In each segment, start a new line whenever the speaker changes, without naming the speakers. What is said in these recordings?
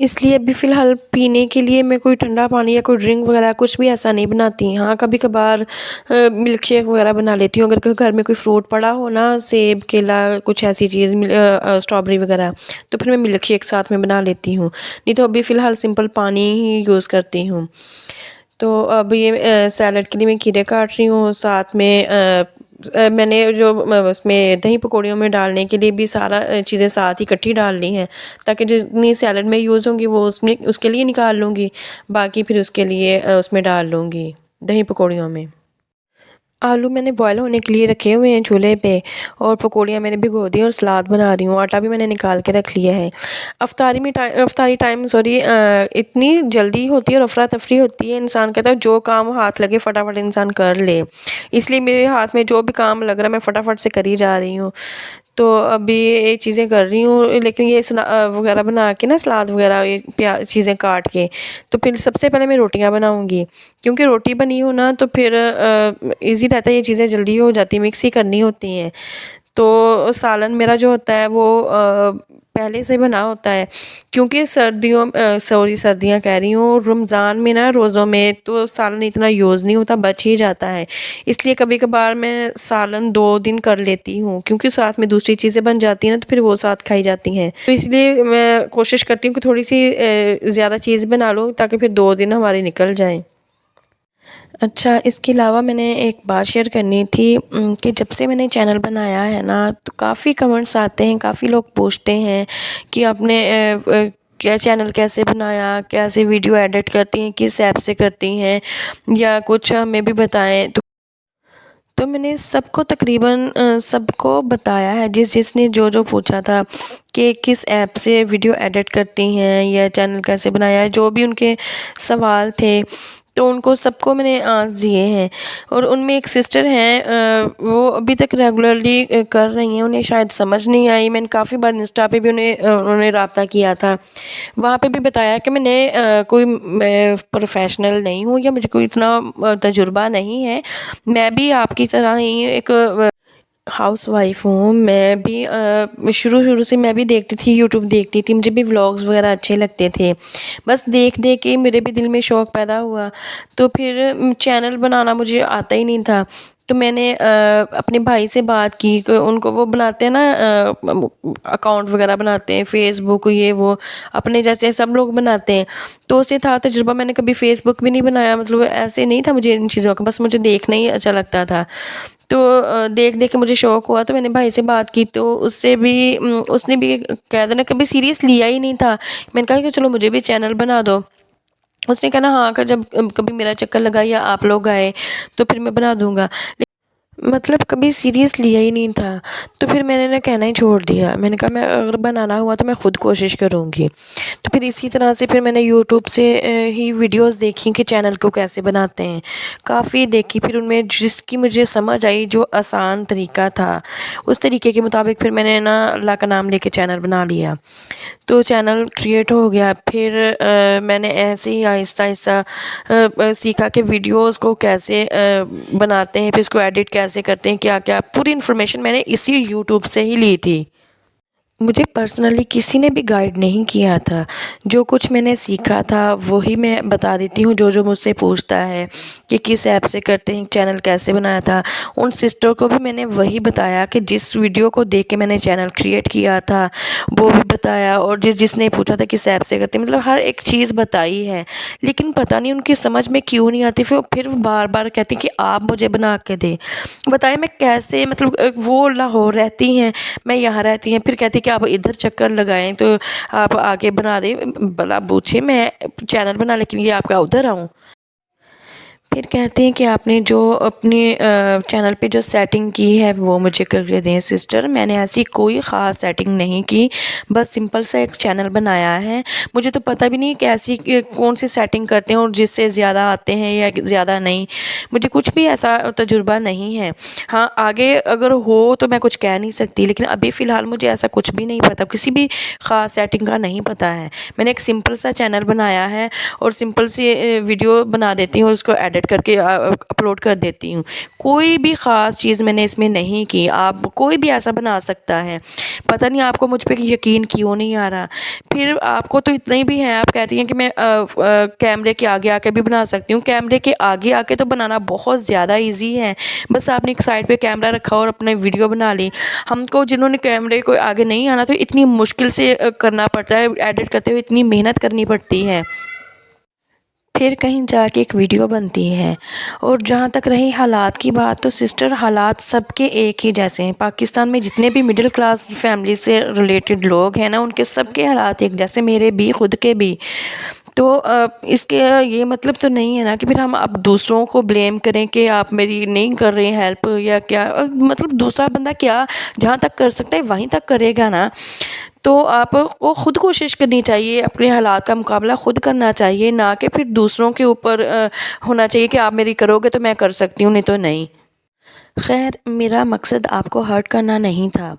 اس لیے ابھی فی الحال پینے کے لیے میں کوئی ٹھنڈا پانی یا کوئی ڈرنک وغیرہ کچھ بھی ایسا نہیں بناتی. ہاں کبھی کبھار ملک شیک وغیرہ بنا لیتی ہوں اگر گھر میں کوئی فروٹ پڑا ہو نا، سیب کیلا کچھ ایسی چیز، اسٹرابری وغیرہ، تو پھر میں ملک شیک ساتھ میں بنا لیتی ہوں. نہیں تو ابھی فی الحال سمپل پانی ہی یوز کرتی ہوں. تو اب یہ سیلڈ کے لیے میں کھیرے کاٹ رہی ہوں، ساتھ میں میں نے جو اس میں دہی پکوڑیوں میں ڈالنے کے لیے بھی سارا چیزیں ساتھ ہی اکٹھی ڈال لی ہیں، تاکہ جتنی سیلڈ میں یوز ہوں گی وہ اس کے لیے نکال لوں گی، باقی پھر اس کے لیے اس میں ڈال لوں گی دہی پکوڑیوں میں. آلو میں نے بوائل ہونے کے لیے رکھے ہوئے ہیں چولہے پہ، اور پکوڑیاں میں نے بھگو دی اور سلاد بنا رہی ہوں. آٹا بھی میں نے نکال کے رکھ لیا ہے. افطاری ٹائم اتنی جلدی ہوتی ہے اور افراتفری ہوتی ہے، انسان کہتا ہے جو کام ہاتھ لگے فٹافٹ انسان کر لے. اس لیے میرے ہاتھ میں جو بھی کام لگ رہا ہے میں فٹافٹ سے کری جا رہی ہوں. تو ابھی یہ چیزیں کر رہی ہوں، لیکن یہ وغیرہ بنا کے نا، سلاد وغیرہ یہ چیزیں کاٹ کے، تو پھر سب سے پہلے میں روٹیاں بناؤں گی. کیونکہ روٹی بنی ہو نا تو پھر ایزی رہتا ہے، یہ چیزیں جلدی ہو جاتی ہیں، مکس ہی کرنی ہوتی ہیں. تو سالن میرا جو ہوتا ہے وہ پہلے سے بنا ہوتا ہے. کیونکہ سردیاں کہہ رہی ہوں، رمضان میں نا روزوں میں تو سالن اتنا یوز نہیں ہوتا، بچ ہی جاتا ہے. اس لیے کبھی کبھار میں سالن 2 دن کر لیتی ہوں، کیونکہ ساتھ میں دوسری چیزیں بن جاتی ہیں تو پھر وہ ساتھ کھائی جاتی ہیں. تو اس لیے میں کوشش کرتی ہوں کہ تھوڑی سی زیادہ چیز بنا لوں تاکہ پھر 2 دن ہمارے نکل جائیں. اچھا، اس کے علاوہ میں نے ایک بات شیئر کرنی تھی کہ جب سے میں نے چینل بنایا ہے نا تو کافی کمنٹس آتے ہیں، کافی لوگ پوچھتے ہیں کہ آپ نے کیا چینل کیسے بنایا، کیسے ویڈیو ایڈٹ کرتی ہیں، کس ایپ سے کرتی ہیں، یا کچھ ہمیں بھی بتائیں. تو میں نے سب کو تقریباً سب کو بتایا ہے، جس نے جو پوچھا تھا کہ کس ایپ سے ویڈیو ایڈٹ کرتی ہیں یا چینل کیسے بنایا ہے، جو بھی ان کے سوال تھے تو ان کو سب کو میں نے آنسر دیے ہیں. اور ان میں ایک سسٹر ہیں، وہ ابھی تک ریگولرلی کر رہی ہیں، انہیں شاید سمجھ نہیں آئی. میں نے کافی بار انسٹا پہ بھی انہوں نے رابطہ کیا تھا، وہاں پہ بھی بتایا کہ میں نے کوئی پروفیشنل نہیں ہوں یا مجھے کوئی اتنا تجربہ نہیں ہے، میں بھی آپ کی طرح ہی ایک ہاؤس وائف ہوں. میں بھی شروع سے میں بھی دیکھتی تھی، یوٹیوب دیکھتی تھی، مجھے بھی ولاگز وغیرہ اچھے لگتے تھے. بس دیکھ کے میرے بھی دل میں شوق پیدا ہوا. تو پھر چینل بنانا مجھے آتا ہی نہیں تھا. تو میں نے اپنے بھائی سے بات کی کہ ان کو وہ بناتے ہیں نا، اکاؤنٹ وغیرہ بناتے ہیں، فیس بک یہ وہ اپنے جیسے سب لوگ بناتے ہیں. تو اسے تھا تجربہ، میں نے کبھی فیس بک بھی نہیں بنایا، مطلب ایسے نہیں تھا مجھے ان چیزوں کا، بس مجھے دیکھنا ہی اچھا لگتا تھا. تو دیکھ کے مجھے شوق ہوا تو میں نے بھائی سے بات کی. تو اس نے بھی کہہ دینا کبھی سیریس لیا ہی نہیں تھا. میں نے کہا کہ چلو مجھے بھی چینل بنا دو. اس نے کہا نا ہاں، کہ جب کبھی میرا چکر لگا یا آپ لوگ آئے تو پھر میں بنا دوں گا. مطلب کبھی سیریس لیا ہی نہیں تھا. تو پھر میں نے کہنا ہی چھوڑ دیا. میں نے کہا میں اگر بنانا ہوا تو میں خود کوشش کروں گی. تو پھر اسی طرح سے پھر میں نے یوٹیوب سے ہی ویڈیوز دیکھی کہ چینل کو کیسے بناتے ہیں، کافی دیکھی. پھر ان میں جس کی مجھے سمجھ آئی، جو آسان طریقہ تھا، اس طریقے کے مطابق پھر میں نے نا اللہ کا نام لے کے چینل بنا لیا. تو چینل کریٹ ہو گیا. پھر میں نے ایسے ہی آہستہ آہستہ سیکھا کہ ویڈیوز کو کیسے بناتے ہیں، پھر اس کو ایڈٹ کیسے کرتے ہیں، کیا کیا پوری انفارمیشن میں نے اسی یوٹیوب سے ہی لی تھی. مجھے پرسنلی کسی نے بھی گائیڈ نہیں کیا تھا. جو کچھ میں نے سیکھا تھا وہی میں بتا دیتی ہوں. جو مجھ سے پوچھتا ہے کہ کس ایپ سے کرتے ہیں، چینل کیسے بنایا تھا، ان سسٹر کو بھی میں نے وہی بتایا کہ جس ویڈیو کو دیکھ کے میں نے چینل کریٹ کیا تھا وہ بھی بتایا. اور جس نے پوچھا تھا کس ایپ سے کرتے ہیں، مطلب ہر ایک چیز بتائی ہے. لیکن پتہ نہیں ان کی سمجھ میں کیوں نہیں آتی. پھر بار بار کہتی کہ آپ مجھے بنا کے دیں. بتائیں میں کیسے، مطلب وہ لاہور رہتی ہیں، میں یہاں رہتی ہیں، پھر کہتی کہ آپ ادھر چکر لگائیں تو آپ آگے بنا دیں. بلا پوچھے میں چینل بنا، لیکن یہ آپ کا ادھر آؤں. پھر کہتے ہیں کہ آپ نے جو اپنے چینل پہ جو سیٹنگ کی ہے وہ مجھے کر کے دیں. سسٹر میں نے ایسی کوئی خاص سیٹنگ نہیں کی، بس سمپل سا ایک چینل بنایا ہے. مجھے تو پتہ بھی نہیں کہ ایسی کون سی سیٹنگ کرتے ہیں اور جس سے زیادہ آتے ہیں یا زیادہ نہیں. مجھے کچھ بھی ایسا تجربہ نہیں ہے. ہاں آگے اگر ہو تو میں کچھ کہہ نہیں سکتی، لیکن ابھی فی الحال مجھے ایسا کچھ بھی نہیں پتہ، کسی بھی خاص سیٹنگ کا نہیں پتہ ہے. میں نے ایک سمپل سا چینل بنایا ہے اور سمپل سی ویڈیو بنا دیتی ہوں اور اس کو ایڈٹ ایڈٹ کر کے اپلوڈ کر دیتی ہوں. کوئی بھی خاص چیز میں نے اس میں نہیں کی. آپ کوئی بھی ایسا بنا سکتا ہے. پتہ نہیں آپ کو مجھ پہ یقین کیوں نہیں آ رہا. پھر آپ کو تو اتنا ہی بھی ہے, آپ کہتی ہیں کہ میں کیمرے کے آگے آ کے بھی بنا سکتی ہوں. کیمرے کے آگے آ کے تو بنانا بہت زیادہ ایزی ہے. بس آپ نے ایک سائڈ پہ کیمرہ رکھا اور اپنے ویڈیو بنا لی. ہم کو جنہوں نے کیمرے کو آگے نہیں آنا تو اتنی مشکل سے کرنا پڑتا ہے, ایڈٹ کرتے ہوئے اتنی محنت کرنی پڑتی ہے, پھر کہیں جا کے ایک ویڈیو بنتی ہے. اور جہاں تک رہی حالات کی بات, تو سسٹر حالات سب کے ایک ہی جیسے ہیں. پاکستان میں جتنے بھی مڈل کلاس فیملی سے ریلیٹڈ لوگ ہیں نا, ان کے سب کے حالات ایک جیسے, میرے بھی, خود کے بھی. تو اس کے یہ مطلب تو نہیں ہے نا کہ پھر ہم اب دوسروں کو بلیم کریں کہ آپ میری نہیں کر رہے ہیں ہیلپ یا کیا. مطلب دوسرا بندہ کیا جہاں تک کر سکتا ہے وہیں تک کرے گا نا. تو آپ کو خود کوشش کرنی چاہیے, اپنے حالات کا مقابلہ خود کرنا چاہیے, نہ کہ پھر دوسروں کے اوپر ہونا چاہیے کہ آپ میری کرو گے تو میں کر سکتی ہوں, نہیں تو نہیں. خیر, میرا مقصد آپ کو ہرٹ کرنا نہیں تھا.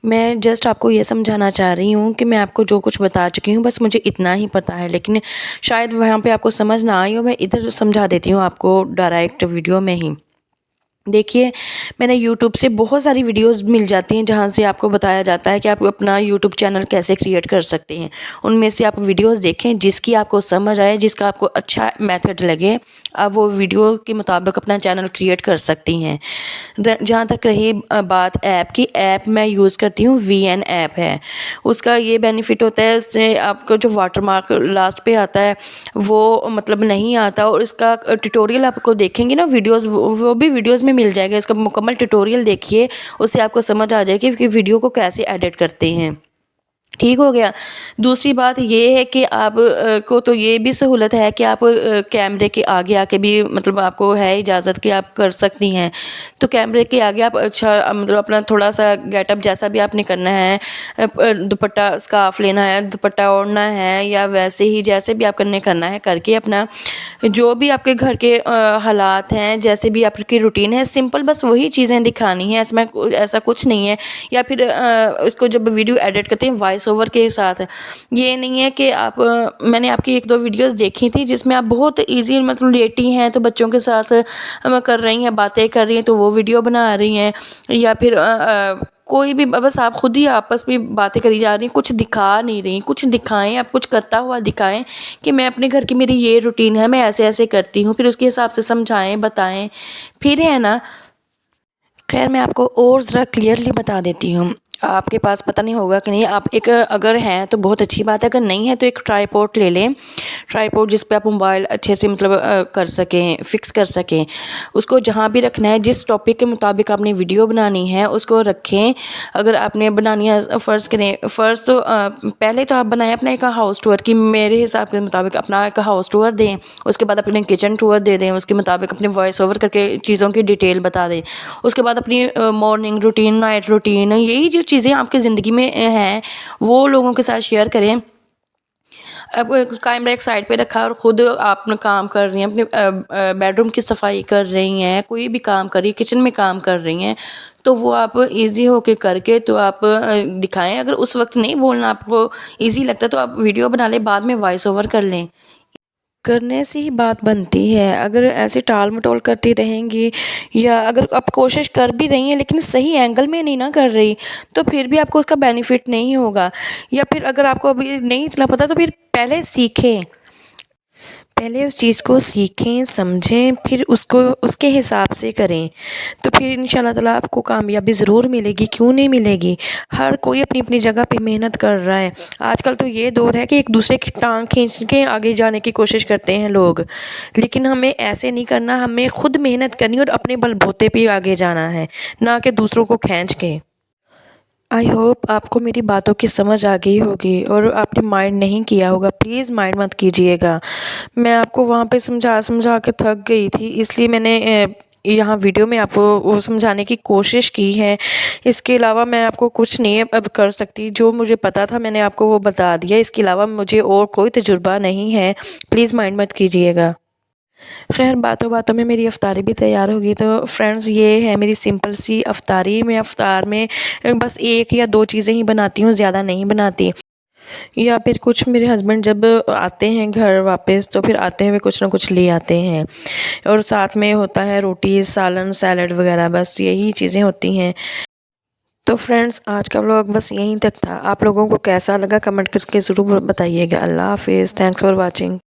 میں جسٹ آپ کو یہ سمجھانا چاہ رہی ہوں کہ میں آپ کو جو کچھ بتا چکی ہوں بس مجھے اتنا ہی پتہ ہے, لیکن شاید وہاں پہ آپ کو سمجھ نہ آئی ہو. میں ادھر سمجھا دیتی ہوں آپ کو ڈائریکٹ ویڈیو میں ہی. دیکھیے, میں نے یوٹیوب سے بہت ساری ویڈیوز مل جاتی ہیں جہاں سے آپ کو بتایا جاتا ہے کہ آپ اپنا یوٹیوب چینل کیسے کریٹ کر سکتے ہیں. ان میں سے آپ ویڈیوز دیکھیں, جس کی آپ کو سمجھ آئے, جس کا آپ کو اچھا میتھڈ لگے, آپ وہ ویڈیو کے مطابق اپنا چینل کریٹ کر سکتی ہیں. جہاں تک رہی بات ایپ کی, ایپ میں یوز کرتی ہوں VN ایپ ہے. اس کا یہ بینیفٹ ہوتا ہے, اس سے آپ کو جو واٹر مارک لاسٹ پہ آتا ہے وہ مطلب نہیں آتا. اور اس کا ٹیٹوریل آپ کو دیکھیں گے نا ویڈیوز, وہ بھی ویڈیوز میں مل جائے گا. اس کا مکمل ٹیٹوریل دیکھیے, اس سے آپ کو سمجھ آ جائے گی کہ ویڈیو کو کیسے ایڈٹ کرتے ہیں. ٹھیک ہو گیا. دوسری بات یہ ہے کہ آپ کو تو یہ بھی سہولت ہے کہ آپ کیمرے کے آگے آ کے بھی, مطلب آپ کو ہے اجازت کہ آپ کر سکتی ہیں. تو کیمرے کے آگے آپ اچھا مطلب اپنا تھوڑا سا گیٹ اپ جیسا بھی آپ نے کرنا ہے, دوپٹہ اسکارف لینا ہے, دوپٹہ اوڑھنا ہے, یا ویسے ہی جیسے بھی آپ کرنا ہے کر کے اپنا جو بھی آپ کے گھر کے حالات ہیں, جیسے بھی آپ کی روٹین ہے, سمپل بس وہی چیزیں دکھانی ہیں. ایسا کچھ نہیں ہے. یا پھر اس کو جب ویڈیو ایڈٹ کرتے ہیں وائس اوور کے ساتھ, یہ نہیں ہے کہ آپ, میں نے آپ کی 1-2 ویڈیوز دیکھی تھی جس میں آپ بہت ایزی مطلب لیٹی ہیں تو بچوں کے ساتھ کر رہی ہیں, باتیں کر رہی ہیں, تو وہ ویڈیو بنا رہی ہیں. یا پھر کوئی بھی, بس آپ خود ہی آپس میں باتیں کری جا رہی ہیں, کچھ دکھا نہیں رہی. کچھ دکھائیں, آپ کچھ کرتا ہوا دکھائیں کہ میں اپنے گھر کی میری یہ روٹین ہے, میں ایسے ایسے کرتی ہوں, پھر اس کے حساب سے سمجھائیں, بتائیں, پھر ہے نا. خیر, میں آپ کو اور ذرا کلیئرلی بتا دیتی ہوں. آپ کے پاس پتہ نہیں ہوگا کہ نہیں, آپ ایک اگر ہیں تو بہت اچھی بات ہے, اگر نہیں ہے تو ایک ٹرائی پوڈ لے لیں. ٹرائی پوڈ جس پہ آپ موبائل اچھے سے مطلب کر سکیں, فکس کر سکیں. اس کو جہاں بھی رکھنا ہے, جس ٹاپک کے مطابق آپ نے ویڈیو بنانی ہے اس کو رکھیں. اگر آپ نے بنانی ہے, فرض تو پہلے تو آپ بنائیں اپنا ایک ہاؤس ٹور کی, میرے حساب کے مطابق اپنا ایک ہاؤس ٹور دیں. اس کے بعد اپنے کچن ٹور دے دیں, اس کے مطابق اپنے وائس اوور کر کے چیزوں کی ڈیٹیل بتا دیں. اس کے بعد اپنی مارننگ روٹین, نائٹ روٹین, یہی جو چیزیں آپ کی زندگی میں ہیں وہ لوگوں کے ساتھ شیئر کریں. اب کیمرہ ایک سائڈ پہ رکھا اور خود آپ اپنا کام کر رہی ہیں, اپنے بیڈ روم کی صفائی کر رہی ہیں, کوئی بھی کام کر رہی ہیں, کچن میں کام کر رہی ہیں, تو وہ آپ ایزی ہو کے کر کے تو آپ دکھائیں. اگر اس وقت نہیں بولنا آپ کو ایزی لگتا تو آپ ویڈیو بنا لیں, بعد میں وائس اوور کر لیں. کرنے سے ہی بات بنتی ہے. اگر ایسے ٹال مٹول کرتی رہیں گی, یا اگر آپ کوشش کر بھی رہی ہیں لیکن صحیح اینگل میں نہیں کر رہی, تو پھر بھی آپ کو اس کا بینیفٹ نہیں ہوگا. یا پھر اگر آپ کو ابھی نہیں اتنا پتہ تو پھر پہلے سیکھیں, پہلے اس چیز کو سیکھیں, سمجھیں, پھر اس کے حساب سے کریں. تو پھر انشاءاللہ تعالیٰ آپ کو کامیابی ضرور ملے گی. کیوں نہیں ملے گی؟ ہر کوئی اپنی اپنی جگہ پہ محنت کر رہا ہے. آج کل تو یہ دور ہے کہ ایک دوسرے کی ٹانگ کھینچ کے آگے جانے کی کوشش کرتے ہیں لوگ, لیکن ہمیں ایسے نہیں کرنا. ہمیں خود محنت کرنی اور اپنے بل بوتے پہ آگے جانا ہے, نہ کہ دوسروں کو کھینچ کے. آئی ہوپ آپ کو میری باتوں کی سمجھ آ گئی ہوگی, اور آپ نے مائنڈ نہیں کیا ہوگا. پلیز مائنڈ مت کیجیے گا. میں آپ کو وہاں پہ سمجھا کے تھک گئی تھی, اس لیے میں نے یہاں ویڈیو میں آپ کو وہ سمجھانے کی کوشش کی ہے. اس کے علاوہ میں آپ کو کچھ نہیں اب کر سکتی. جو مجھے پتا تھا میں نے آپ کو وہ بتا دیا. اس کے علاوہ مجھے اور کوئی تجربہ نہیں ہے. پلیز مائنڈ مت کیجیے گا. خیر, باتوں باتوں میں میری افطاری بھی تیار ہوگی. تو فرینڈز, یہ ہے میری سمپل سی افطاری. میں افطار میں بس 1 یا 2 چیزیں ہی بناتی ہوں, زیادہ نہیں بناتی. یا پھر کچھ میرے ہسبینڈ جب آتے ہیں گھر واپس تو پھر آتے ہوئے کچھ نہ کچھ لے آتے ہیں، اور ساتھ میں ہوتا ہے روٹی، سالن، سیلڈ وغیرہ، بس یہی چیزیں ہوتی ہیں۔ تو فرینڈز آج کا ولاگ بس یہیں تک تھا۔ آپ لوگوں کو کیسا لگا کمنٹ کر کے ضرور بتائیے گا۔ اللہ حافظ، تھینکس فار واچنگ۔